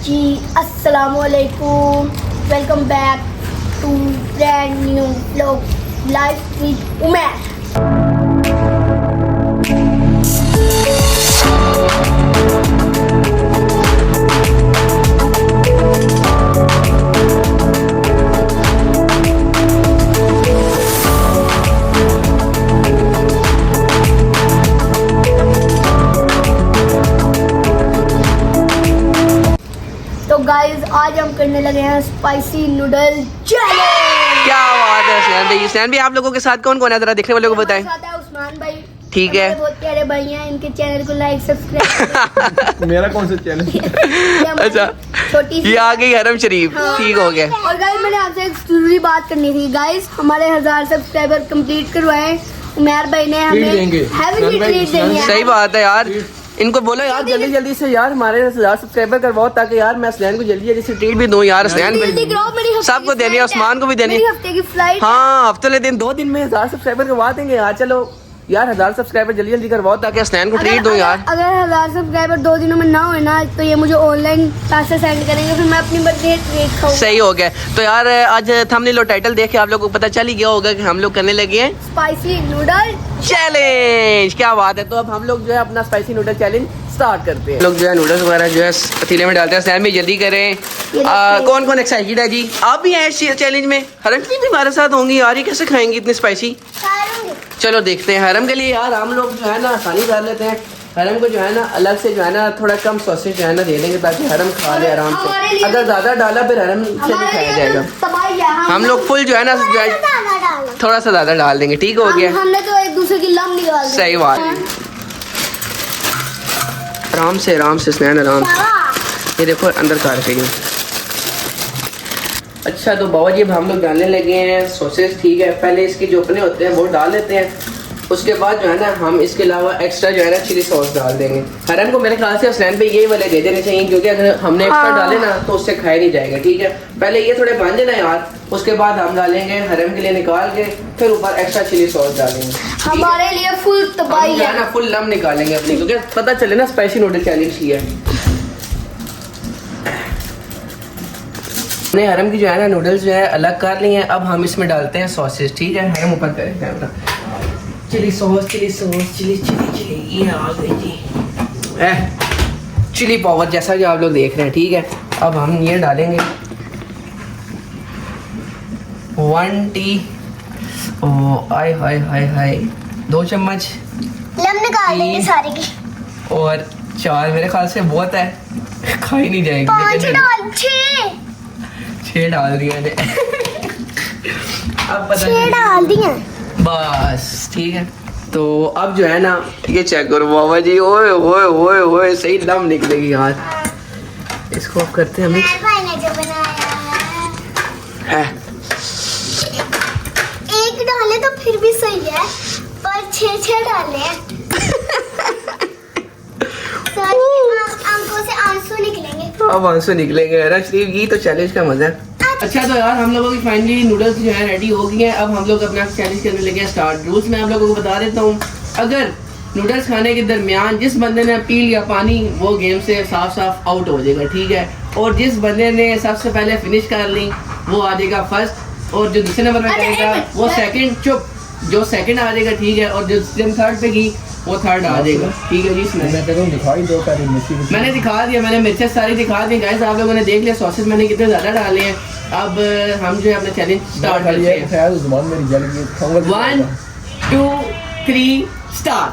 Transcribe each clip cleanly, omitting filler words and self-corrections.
जी अस्सलामुअलैकुम, welcome back to brand new vlog life with Umar. तो guys आज हम करने लगे हैं स्पाइसी नूडल चैलेंज। क्या बात है सैन भाई। सैन भाई आप लोगों के साथ कौन कौन है, जरा देखने वालों को बताएं। साथ है उस्मान भाई, ठीक है। बहुत प्यारे भाई हैं, इनके चैनल को लाइक सब्सक्राइब। मेरा कौन सा चैनल? अच्छा छोटी ये आ गई हरम शरीफ। हाँ। ठीक हो गया। और गाइज मैंने आपसे एक जरूरी बात करनी थी। गाइज हमारे 1000 सब्सक्राइबर कंप्लीट करवाए, उमेर भाई ने हमें देंगे। हैवी ट्रीट देनी है। सही बात है यार, इनको बोलो यार जल्दी जल्दी से यार हमारे 1000 सब्सक्राइबर करवाओ, ताकि यार मैं असलैन को जल्दी जल्दी से ट्रीट भी दूं यार। असलैन जल्दी कराओ, मेरी हफ्ते सबको की देनी है, फ्लाइट उस्मान को भी देनी है। मेरी हफ्ते की फ्लाइट। हाँ हफ्ते दिन 2 दिन में 1000 सब्सक्राइबर करवा देंगे यार। चलो यार 1000 सब्सक्राइबर जल्दी जल्दी करवाओ, ताकि असलैन को ट्रीट दूं यार। अगर 1000 सब्सक्राइबर 2 दिनों में ना हो ना, तो ये मुझे ऑनलाइन पैसे सेंड करेंगे, फिर मैं अपनी बर्थडे ट्रीट खाऊंगा। सही हो गया। तो यार आज थंबनेल और टाइटल देख के आप लोगों को पता चल ही गया होगा कि हम लोग करने लगे हैं स्पाइसी नूडल चैलेंज। क्या बात है। तो अब हम लोग जो है अपना स्पाइसी नूडल चैलेंज स्टार्ट करते हैं। लोग जो है नूडल्स वगैरह जो है पतीले में डालते हैं। सैन भी जल्दी करें। कौन कौन एक्साइटेड है जी? आप भी हैं इस चैलेंज में? हरम भी हमारे साथ होंगी यार, ये कैसे खाएंगी इतनी स्पाइसी? चलो देखते हैं। हरम के लिए यार हम लोग जो है ना आसानी कर लेते हैं। हरम को जो है ना अलग से जो है ना थोड़ा कम सॉसेज जो है ना दे देंगे, ताकि हरम खा ले आराम से। अगर ज्यादा डाला फिर हरम से नहीं खाया जाएगा। हम लोग फुल जो है ना थोड़ा सा ज्यादा डाल देंगे। ठीक हो गया। हमने तो एक दूसरे की लम निकाल दी। सही बात। आराम से स्नैन आराम से। ये देखो अंदर कार के। अच्छा तो बाबा जी अब हम लोग डालने लगे हैं सॉसेस। ठीक है, पहले इसके जो अपने होते हैं वो डाल लेते हैं। उसके बाद जो है ना हम इसके अलावा एक्स्ट्रा जो है ना चिली सॉस डाल देंगे। हरम को मेरे ख्याल से असलैन पे ये वाले दे देने चाहिए, क्योंकि अगर हमने एक्स्ट्रा डाले ना तो उससे खाया नहीं जाएगा। ठीक है, पहले ये थोड़े बन जाना यार, उसके बाद हम डालेंगे हरम के लिए निकाल के, फिर ऊपर एक्स्ट्रा चिली सॉस डालेंगे। हमारे लिए फुल तबाही है ना, फुल लम निकालेंगे अपनी, क्योंकि पता चले ना स्पाइसी नूडल चैलेंज की है। हमने हरम की जो है ना नूडल्स जो है अलग कर लिए हैं। अब हम इसमें डालते हैं सॉसेस। ठीक है, हरम ऊपर करें कैमरा। चिली सॉस चिली ये आ गई जी। चिली पाउडर जैसा जो आप लोग देख रहे हैं। ठीक है, अब हम ये डालेंगे 1 टी। हाय हाय हाय हाय 2 चम्मच लम निकाल देंगे सारे की। और 4 मेरे ख्याल से बहुत है, खा ही नहीं जाएगी। 6 डाल दिए मैंने। अब पता 6 डाल दिए बस। ठीक है, तो अब जो है ना ये चेक करो बाबा जी। ओए ओए ओए ओए सही दम निकलेगी यार। इसको अब करते हैं मिक्स। भाई ने जो बनाया है एक डाले तो फिर भी सही है, पर 6 डाले आंखों से आंसू निकलेंगे। अब आंसू निकलेंगे ना शरीफ, ये तो चैलेंज का मजा है। अच्छा तो यार हम लोगों की फाइनली नूडल्स जो है रेडी हो गई हैं। अब हम लोग अपना चैलेंज करने लगे हैं स्टार्ट। रूल्स मैं आप लोगों को बता देता हूँ। अगर नूडल्स खाने के दरमियान जिस बंदे ने पी लिया पानी, वो गेम से साफ आउट हो जाएगा। ठीक है, और जिस बंदे ने सबसे पहले फिनिश कर ली वो आ जाएगा फर्स्ट, और जो दूसरे नंबर पे करेगा वो सेकंड। चुप, जो सेकंड आ जाएगा। ठीक है, और जो थर्ड पे की वो थर्ड आ जाएगा। ठीक है जी, दिखाई दो मैंने दिखा दिया, मैंने मिर्चें सारी दिखा दी गाइस। आप लोगों ने देख लिया सॉसेस मैंने कितने ज़्यादा डाले हैं। अब हम जो है अपना चैलेंज स्टार्ट करते हैं। 1 2 3 स्टार्ट।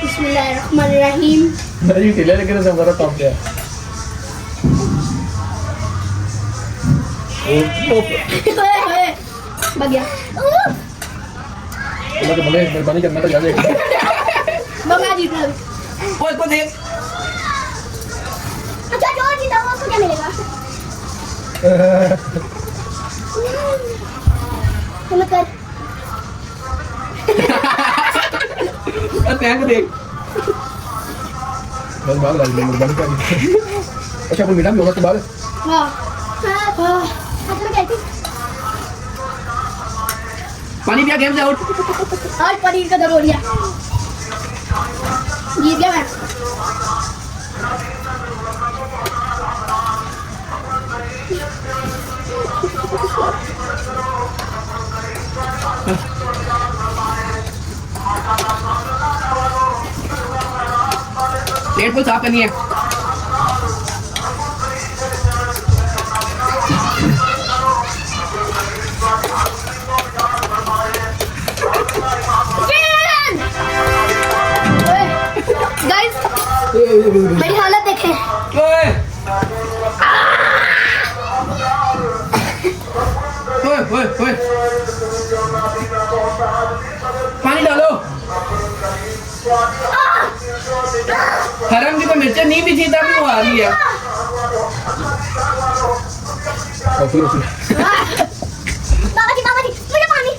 बिस्मिल्लाहिर्रहमानिर्रहीम। नहीं ढीला लेकिन सब बड़ा काम किया। बग गया। तो बोले मेहरबानी करना तो ज्यादा बगा जीत लो। वो इसको देख। अच्छा जो जीता वो उसको क्या मिलेगा? तुम कर। को देख। बस भाग लग गई मेहरबानी कर। अच्छा कोई मीठा भी होगा तो बाद। हां हां मतलब क्या थी? पानी पिया, गेम से आउट। आज पनीर का दरोड़िया। जीत गया मैं। प्लेट को साफ करनी है। गाइस मेरी हालत देखें। ओए ओए ओए, पानी डालो। हरम की तो मिर्चें नहीं भी थी तभी वो आ रही है। बाबा जी मुझे पानी।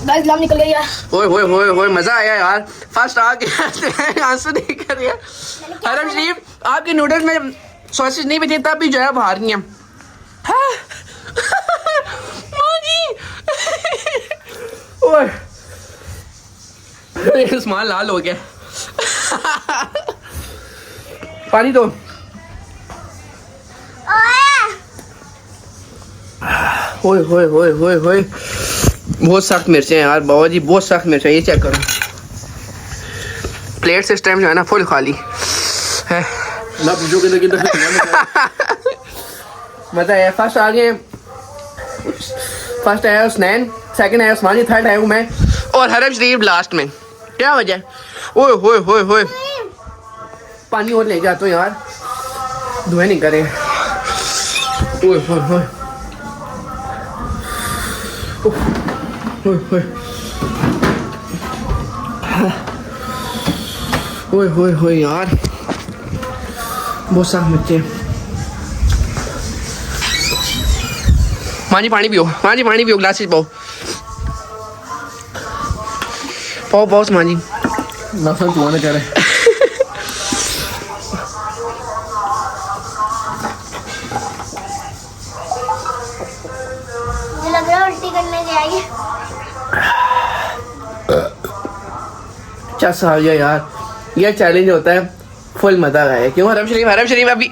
गाइस लाम निकल गई है। ओए ओए ओए ओए, मजा आया यार। फर्स्ट आ गया, आंसू नहीं कर रहा। हरम शरीफ, आपके नूडल्स में सॉसेज नहीं भी थी तब भी जो है बाहर नहीं है। ओए उस्मान लाल हो गया। पानी दो। ओए होए होए होए होए, बहुत सख्त मिर्चें हैं यार बाबा जी, बहुत सख्त मिर्चें। ये चेक करो, प्लेट सिस्टम जो है ना फुल खाली है। ना पूछोगे लेकिन मजा आया। फर्स्ट आ गए, फर्स्ट आया उस्मान, सेकंड आया उस्मान, थर्ड आया हूँ मैं, और हरम शरीफ लास्ट में। क्या वजह? ओए होए होए होए, पानी और ले जा तो यार, धुएं नहीं करे। ओए होए होए ओए होए ओए होए होए यार, बहुत साफ मिर्चे। माँ जी पानी पियो, माँ जी पानी पियो, ग्लासेस पाओ पाओ पाओ माँ जी। नफरत तुम्हारे कह रहे। मुझे लग रहा है उल्टी करने जाएगी। चस आ गया यार, ये चैलेंज होता है, फुल मजा आया। क्यों हरम शरीफ, हरम शरीफ अभी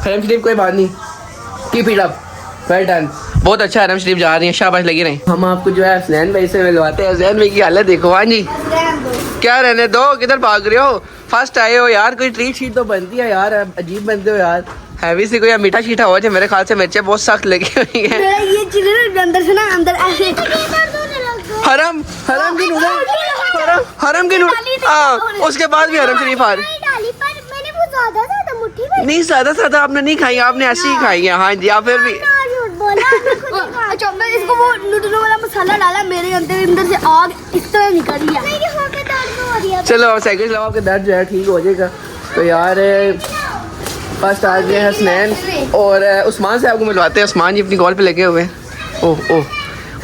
हरम शरीफ कोई बात नहीं, keep it up, well done. बहुत अच्छा, हरम शरीफ जा रही है, शाबाश लगी रहे। हम आपको जो है हसनैन भाई से मिलवाते हैं। हसनैन भाई की हालत देखो। हाँ जी, क्या रहने दो, किधर भाग रहे हो? फर्स्ट आए हो यार, कोई ट्रीट शीट तो बनती है यार, अजीब बनते हो यार। हैवी से कोई मीठा शीठा हो जाए, मेरे ख्याल से मिर्चें बहुत सख्त लगी हुई है। ये चीजें अंदर से ना अंदर ऐसे हरम हरम की नूडल, हरम की नूडल, हाँ उसके बाद भी हरम शरीफ आ रही। नहीं ज्यादा ज्यादा आपने नहीं खाई, आपने ऐसी ही खाई है। हाँ जी, आप फिर भी अच्छा, मैं इसको वो नूडलों वाला मसाला डाला, मेरे अंदर से आग इस तरह निकल रही है। चलो सेकंड लाओ, आपके दर्द जो है ठीक हो जाएगा। तो यार फर्स्ट आ गए हसनैन और उस्मान से आपको मिलवाते हैं। उस्मान जी अपनी कॉल पे लगे हुए हैं। ओह ओह,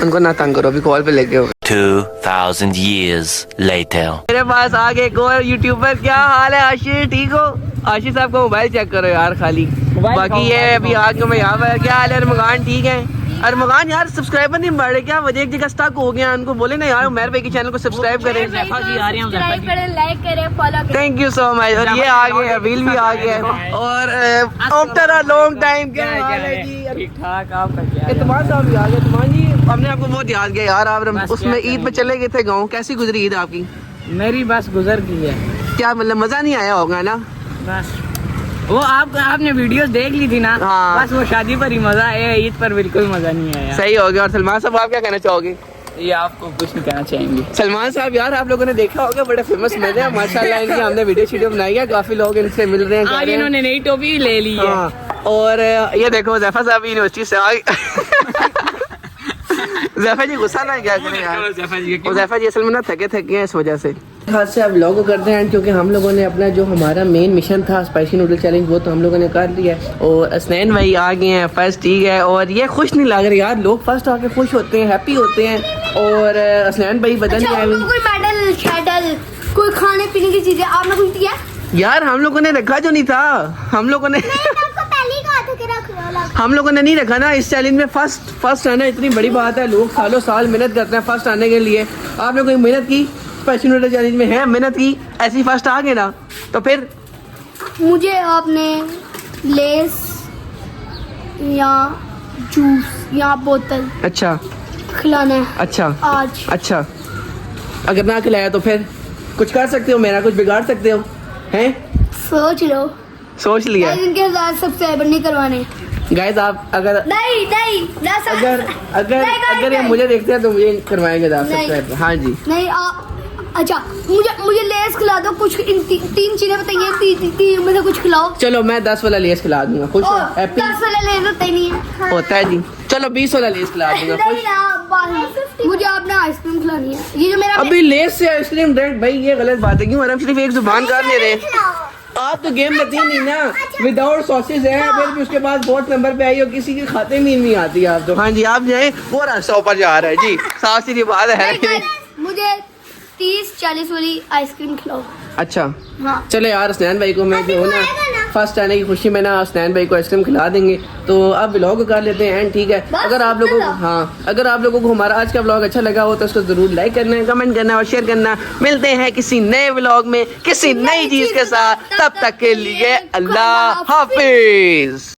उनको ना तंग करो, अभी कॉल पे लगे हुए। 2000 years later. मेरे पास आ गए एक और यूट्यूबर। क्या हाल है आशीष, ठीक हो? आशीष साहब का मोबाइल चेक करो यार खाली, बाकी ये अभी आगे मैं यहाँ पर। क्या हाल है अरमगान, ठीक है? अरमगान यार सब्सक्राइबर नहीं बढ़ रहे, क्या वजह? एक जगह स्टक हो गया, उनको बोले ना यार उमर भाई के चैनल को सब्सक्राइब करें, सब्सक्राइब करें, लाइक करें, फॉलो करें। Thank you so much. और ये आ गए, अबील भी आ गए, और आफ्टर अ लॉन्ग टाइम। क्या हाल है जी? ठीक ठाक, आपका क्या? इतमान साहब भी आ गए। इतमान जी हमने आपको बहुत याद किया यार, आप उसमें ईद में चले गए थे गाँव, कैसी गुजरी ईद आपकी? मेरी बस गुजर गई है। क्या मतलब मजा नहीं आया होगा ना? बस वो आपने वीडियोस देख ली थी ना। हाँ। बस वो शादी पर ही मजा आया, ईद पर बिल्कुल मजा नहीं आया। सही हो गया। और सलमान साहब आप क्या कहना चाहोगे? ये आपको कुछ नहीं कहना चाहेंगे। सलमान साहब यार आप लोगों ने देखा होगा, बड़े फेमस मिल रहे हैं माशाल्लाह। इनकी हमने वीडियो शीडियो बनाई है, काफी लोग इनसे मिल रहे हैं, आज इन्होंने नई टोपी ले ली है। हाँ। और ये देखो जैफा साहब यूनिवर्सिटी से आ जैफा जी गुस्सा ना क्या करें यार, जैफा जी असल में ना थके हैं इस वजह से। हाथ से अब व्लॉग करते हैं क्योंकि हम लोगों ने अपना जो हमारा मेन मिशन था स्पाइसी नूडल चैलेंज, वो तो हम लोगों ने कर लिया है। और हसनैन भाई आ गए हैं फर्स्ट, ठीक है। और ये खुश नहीं लग रहे यार, लोग फर्स्ट आके खुश होते हैं, हैप्पी होते हैं। और हसनैन भाई बदल अच्छा, गए। कोई मेडल शेडल कोई खाने पीने की चीजें आपने कुछ दिया? यार हम लोगों ने रखा जो नहीं था, हम लोगों ने पहले ही कहा था कि रख लो। हम लोगों ने नहीं रखा ना इस चैलेंज में फर्स्ट आना इतनी बड़ी बात है। लोग सालों साल मेहनत करते हैं फर्स्ट आने के लिए। आपने कोई मेहनत की स्पाइसी नूडल चैलेंज में है, मेहनत की, ऐसी फर्स्ट आ गए ना तो फिर मुझे आपने लेस या जूस या बोतल अच्छा खिलाना है अच्छा आज। अच्छा, अगर ना खिलाया तो फिर कुछ कर सकते हो, मेरा कुछ बिगाड़ सकते हो हैं? सोच लो। सोच लिया। गाइस इनके साथ सब्सक्राइबर नहीं करवाने। गाइस आप अगर नहीं ये मुझे देखते हैं तो मुझे करवाएंगे नहीं। सब्सक्राइब। हाँ जी नहीं आप अच्छा मुझे लेस खिला दो कुछ। तीन चीजें बताइए, तीन में से कुछ खिलाओ। चलो मैं 10 वाला लेस खिला दूंगा, खुश हो? हैप्पी 10 वाला लेस होता ही नहीं है। होता है जी। चलो 20 वाला लेस खिला दूंगा, खुश? नहीं ना, बात- मुझे आपने आइसक्रीम खिलानी है। ये जो मेरा अभी लेस से आइसक्रीम डायरेक्ट, भाई ये गलत बात है। क्यों हम सिर्फ एक जुबान कर ले रहे? आप तो गेम लेती नहीं ना, विदाउट सॉसेस है, फिर भी उसके बाद बहुत नंबर पे आई हो, किसी के खाते में नहीं आती आप तो। हाँ जी आप जाए, वो रास्ता ऊपर जा रहा है जी, साफ सीधी बात है। मुझे 30-40 वाली आइसक्रीम खिलाओ। अच्छा हाँ चलो यार, स्नैन भाई को मैं जो हूँ ना फर्स्ट आने की खुशी में ना स्नैन भाई को आइसक्रीम खिला देंगे। तो अब व्लॉग कर लेते हैं एंड, ठीक है? बस अगर आप लोगों को इतना? हाँ, अगर आप लोगों को हमारा आज का व्लॉग अच्छा लगा हो तो उसको जरूर लाइक करना है, कमेंट करना है और शेयर करना। मिलते हैं किसी नए व्लॉग में किसी नई चीज के साथ, तब तक के लिए अल्लाह हाफिज।